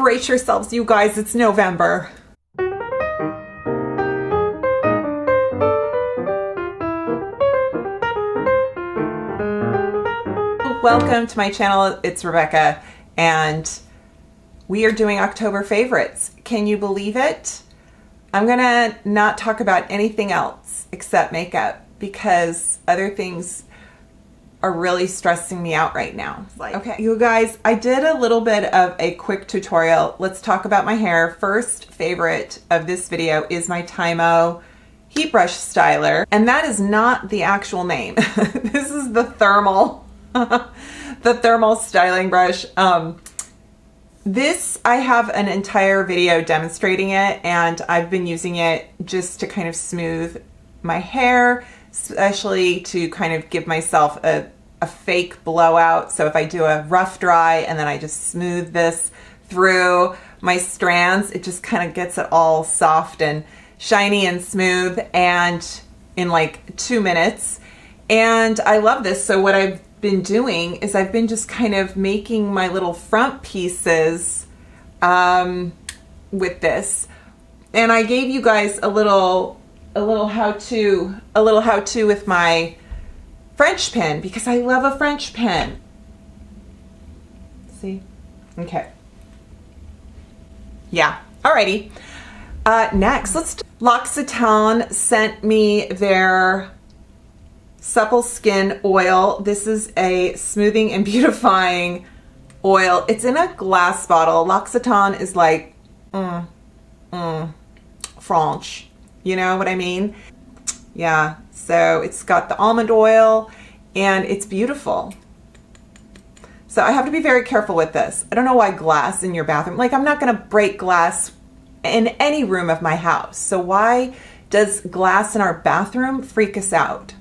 Brace yourselves, you guys, it's November. Welcome to my channel. It's Rebecca, and we are doing October favorites. Can you believe it? I'm gonna not talk about anything else except makeup because other things are really stressing me out right now. Okay, you guys, I did a little bit of a quick tutorial. Let's talk about my hair. First favorite of this video is my Tymo heat brush styler, and that is not the actual name. This is the thermal the thermal styling brush. This, I have an entire video demonstrating it, and I've been using it just to kind of smooth my hair, especially to kind of give myself a fake blowout. So if I do a rough dry and then I just smooth this through my strands, it just kind of gets it all soft and shiny and smooth and in like 2 minutes. And I love this. So what I've been doing is I've been just kind of making my little front pieces with this, and I gave you guys a little how-to with my French pin because I love a French pin. See? Okay. Yeah. Alrighty. Next, L'Occitane sent me their Supple Skin Oil. This is a smoothing and beautifying oil. It's in a glass bottle. L'Occitane is like, French. You know what I mean? Yeah, so it's got the almond oil and it's beautiful. So I have to be very careful with this. I don't know why glass in your bathroom. Like, I'm not gonna break glass in any room of my house. So why does glass in our bathroom freak us out?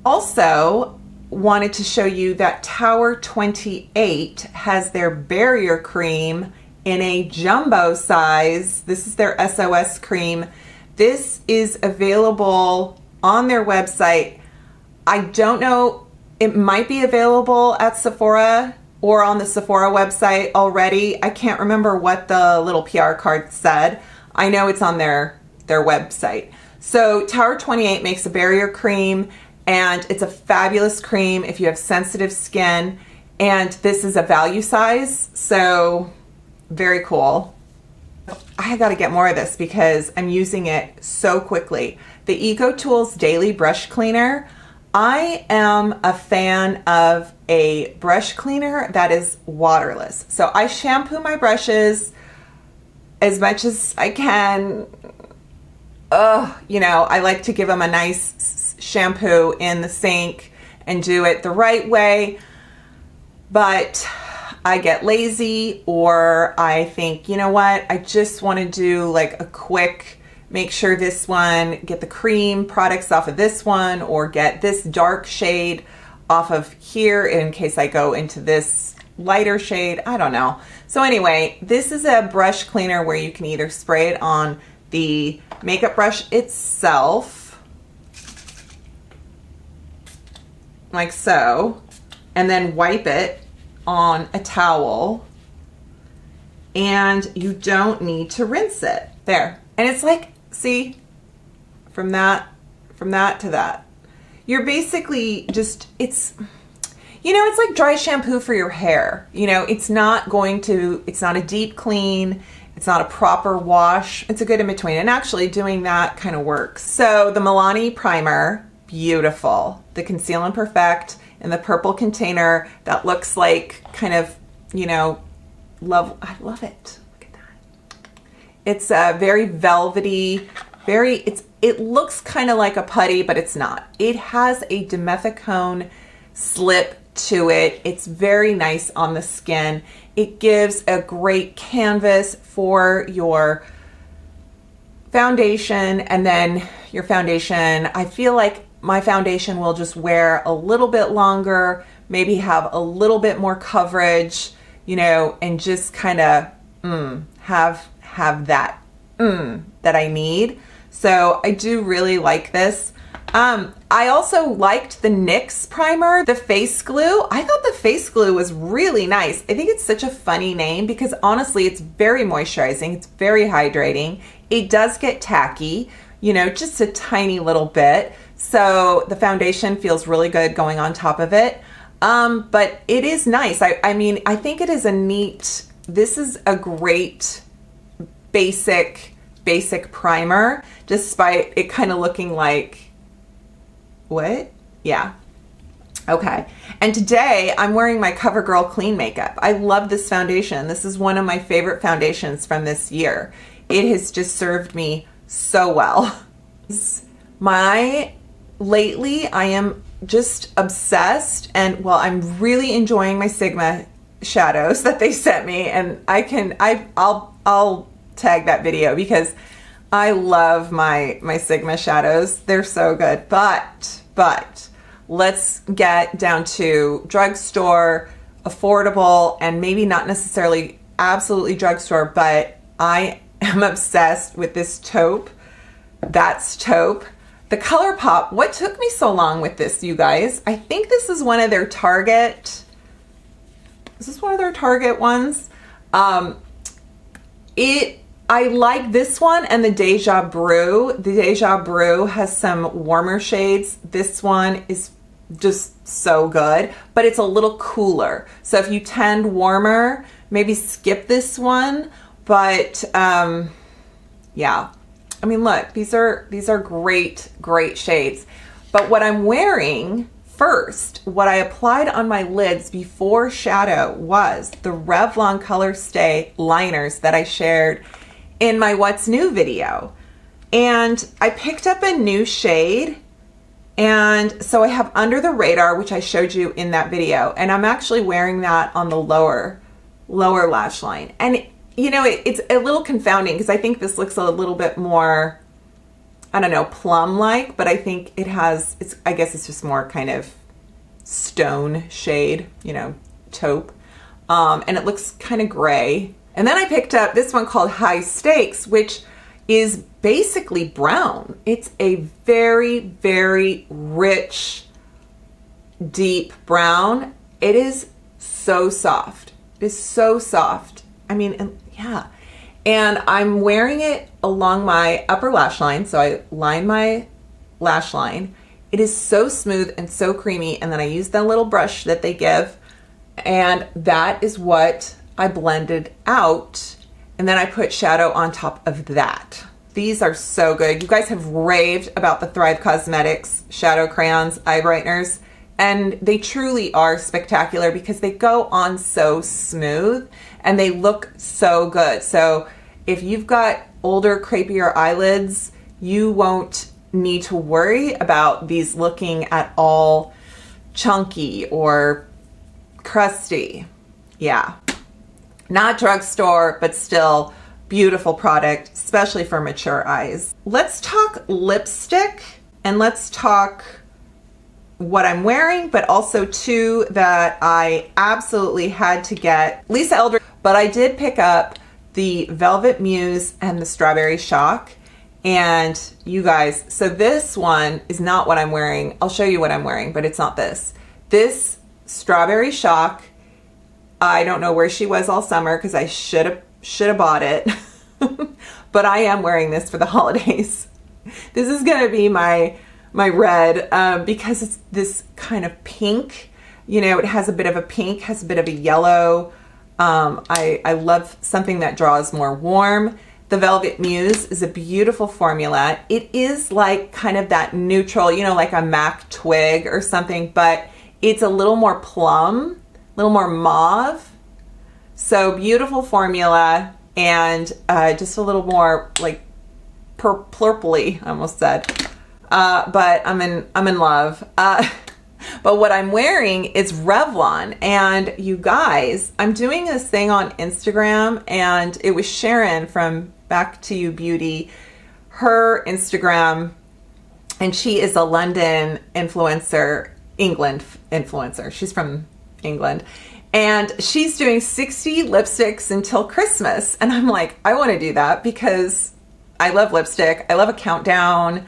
Also, wanted to show you that Tower 28 has their barrier cream in a jumbo size. This is their SOS cream. This is available on their website. I don't know, it might be available at Sephora or on the Sephora website already. I can't remember what the little PR card said. I know it's on their website. So Tower 28 makes a barrier cream, and it's a fabulous cream if you have sensitive skin, and this is a value size, so very cool. I gotta get more of this because I'm using it so quickly. The EcoTools Daily Brush Cleaner. I am a fan of a brush cleaner that is waterless. So I shampoo my brushes as much as I can. You know, I like to give them a nice shampoo in the sink and do it the right way, but I get lazy, or I think, you know what, I just want to do like a quick, make sure this one, get the cream products off of this one, or get this dark shade off of here in case I go into this lighter shade. I don't know. So anyway, this is a brush cleaner where you can either spray it on the makeup brush itself, like so, and then wipe it on a towel, and you don't need to rinse it. There. And it's like, see, from that to that, you're basically just, it's, you know, it's like dry shampoo for your hair. You know, it's not a deep clean, it's not a proper wash, it's a good in between, and actually doing that kind of works. So the Milani primer, beautiful. The Conceal and Perfect in the purple container that looks like kind of, you know, I love it. Look at that. It's very velvety, it looks kind of like a putty, but it's not. It has a dimethicone slip to it. It's very nice on the skin. It gives a great canvas for your foundation, and then your foundation, I feel like my foundation will just wear a little bit longer, maybe have a little bit more coverage, you know, and just kind of have that that I need. So I do really like this. I also liked the NYX primer, the face glue. I thought the face glue was really nice. I think it's such a funny name because honestly, it's very moisturizing. It's very hydrating. It does get tacky, you know, just a tiny little bit. So the foundation feels really good going on top of it. But it is nice. I mean, I think it is a neat, this is a great basic primer, despite it kind of looking like, what? Yeah. Okay. And today I'm wearing my CoverGirl Clean Makeup. I love this foundation. This is one of my favorite foundations from this year. It has just served me so well. Lately I am just obsessed, and well, I'm really enjoying my Sigma shadows that they sent me, and I'll tag that video because I love my Sigma shadows. They're so good. But let's get down to drugstore, affordable, and maybe not necessarily absolutely drugstore, but I am obsessed with this taupe. That's taupe. The ColourPop, what took me so long with this, you guys? I think this is one of their Target. Is this one of their Target ones? I like this one and the Deja Brew. The Deja Brew has some warmer shades. This one is just so good, but it's a little cooler. So if you tend warmer, maybe skip this one. But yeah, I mean, look, these are great shades. But what I'm wearing first, what I applied on my lids before shadow was the Revlon Colorstay liners that I shared in my What's New video. And I picked up a new shade, and so I have Under the Radar, which I showed you in that video, and I'm actually wearing that on the lower lash line. And you know, it's a little confounding because I think this looks a little bit more, I don't know, plum-like, but I think it has, I guess it's just more kind of stone shade, you know, taupe. And it looks kind of gray. And then I picked up this one called High Stakes, which is basically brown. It's a very rich, deep brown. It is so soft. It is so soft. I mean, yeah. And I'm wearing it along my upper lash line. So I line my lash line. It is so smooth and so creamy. And then I use that little brush that they give. And that is what I blended out. And then I put shadow on top of that. These are so good. You guys have raved about the Thrive Cosmetics shadow crayons, eye brighteners. And they truly are spectacular because they go on so smooth and they look so good. So if you've got older, crepier eyelids, you won't need to worry about these looking at all chunky or crusty. Yeah. Not drugstore, but still beautiful product, especially for mature eyes. Let's talk lipstick, and let's talk what I'm wearing, but also too that I absolutely had to get Lisa Eldridge, but I did pick up the Velvet Muse and the Strawberry Shock. And you guys, so this one is not what I'm wearing. I'll show you what I'm wearing, but it's not this. This Strawberry Shock, I don't know where she was all summer because I should have bought it. But I am wearing this for the holidays. This is gonna be my red because it's this kind of pink. You know, it has a bit of a pink, has a bit of a yellow. I love something that draws more warm. The Velvet Muse is a beautiful formula. It is like kind of that neutral, you know, like a MAC twig or something, but it's a little more plum, a little more mauve. So beautiful formula, and just a little more like purpley, I almost said. But I'm in love. But what I'm wearing is Revlon, and you guys, I'm doing this thing on Instagram, and it was Sharon from Back to You Beauty, her Instagram, and she is a London influencer, England influencer. She's from England, and she's doing 60 lipsticks until Christmas. And I'm like, I want to do that because I love lipstick. I love a countdown.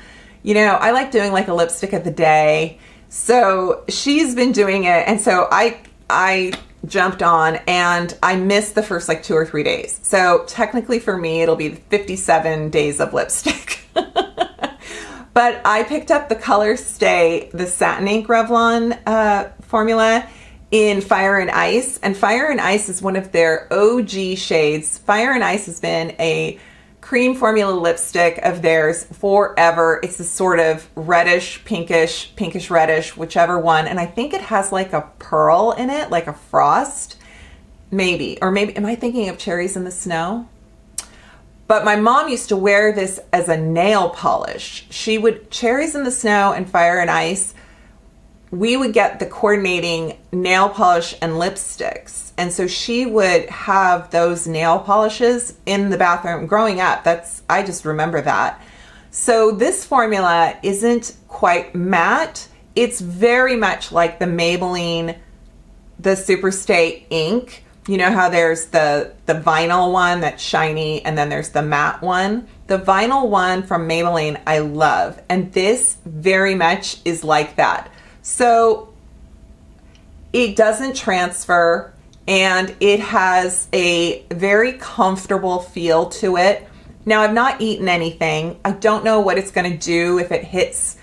you know, I like doing like a lipstick of the day. So she's been doing it. And so I jumped on, and I missed the first like 2 or 3 days. So technically for me, it'll be 57 days of lipstick. But I picked up the Colorstay, the Satin Ink Revlon formula in Fire and Ice. And Fire and Ice is one of their OG shades. Fire and Ice has been a cream formula lipstick of theirs forever. It's a sort of reddish, pinkish reddish, whichever one. And I think it has like a pearl in it, like a frost, maybe. Or maybe, am I thinking of Cherries in the Snow? But my mom used to wear this as a nail polish. She would, Cherries in the Snow and Fire and Ice, we would get the coordinating nail polish and lipsticks. And so she would have those nail polishes in the bathroom growing up. I just remember that. So this formula isn't quite matte. It's very much like the Maybelline, the Superstay ink. You know how there's the vinyl one that's shiny, and then there's the matte one. The vinyl one from Maybelline I love, and this very much is like that. So it doesn't transfer, and it has a very comfortable feel to it. Now, I've not eaten anything. I don't know what it's going to do if it hits,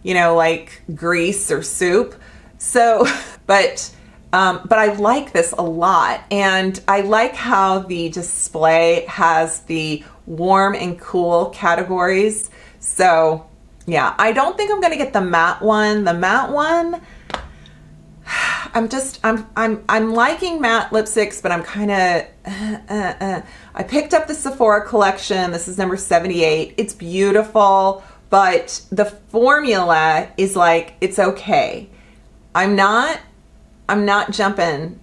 you know, like grease or soup. So, but I like this a lot, and I like how the display has the warm and cool categories. So yeah, I don't think I'm going to get the matte one. The matte one, I'm liking matte lipsticks, but I'm kind of, I picked up the Sephora collection. This is number 78. It's beautiful, but the formula is like, it's okay. I'm not jumping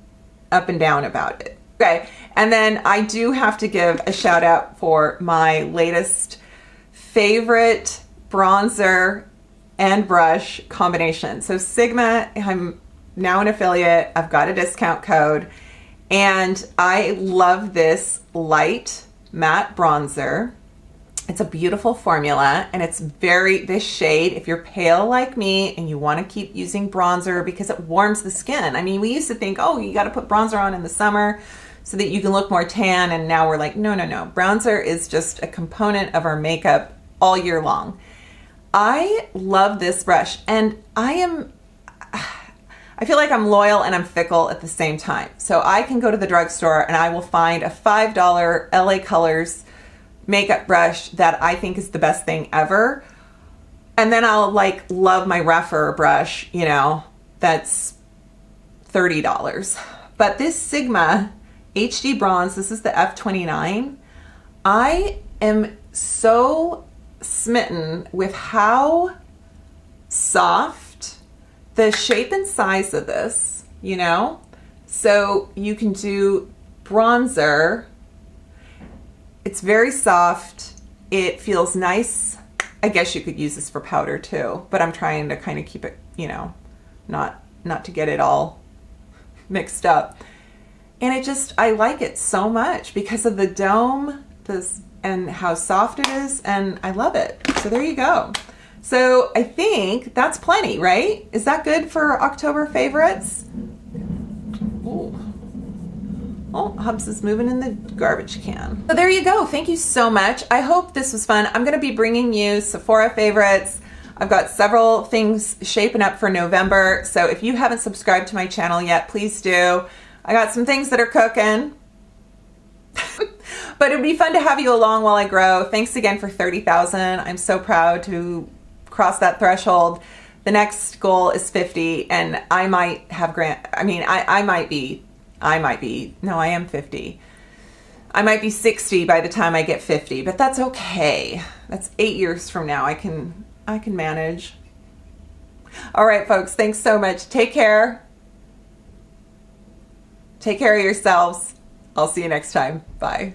up and down about it. Okay. And then I do have to give a shout out for my latest favorite bronzer and brush combination. So Sigma, I'm now an affiliate. I've got a discount code, and I love this light matte bronzer. It's a beautiful formula, and it's this shade, if you're pale like me and you want to keep using bronzer because it warms the skin. I mean, we used to think, oh, you got to put bronzer on in the summer so that you can look more tan, and now we're like, no. Bronzer is just a component of our makeup all year long. I love this brush, and I feel like I'm loyal and I'm fickle at the same time. So I can go to the drugstore and I will find a $5 LA Colors makeup brush that I think is the best thing ever. And then I'll like love my rougher brush, you know, that's $30. But this Sigma HD Bronze, this is the F29. I am so smitten with how soft the shape and size of this, you know? So you can do bronzer. It's very soft. It feels nice. I guess you could use this for powder too, but I'm trying to kind of keep it, you know, not to get it all mixed up. And I like it so much because of the dome, and how soft it is, and I love it. So there you go. So I think that's plenty, right? Is that good for October favorites? Ooh. Oh, Hubs is moving in the garbage can. So there you go. Thank you so much. I hope this was fun. I'm going to be bringing you Sephora favorites. I've got several things shaping up for November. So if you haven't subscribed to my channel yet, please do. I got some things that are cooking. But it would be fun to have you along while I grow. Thanks again for 30,000. I'm so proud to cross that threshold. The next goal is 50, and I might have I might be, no, I am 50. I might be 60 by the time I get 50, but that's okay. That's 8 years from now. I can manage. All right, folks, thanks so much. Take care. Take care of yourselves. I'll see you next time. Bye.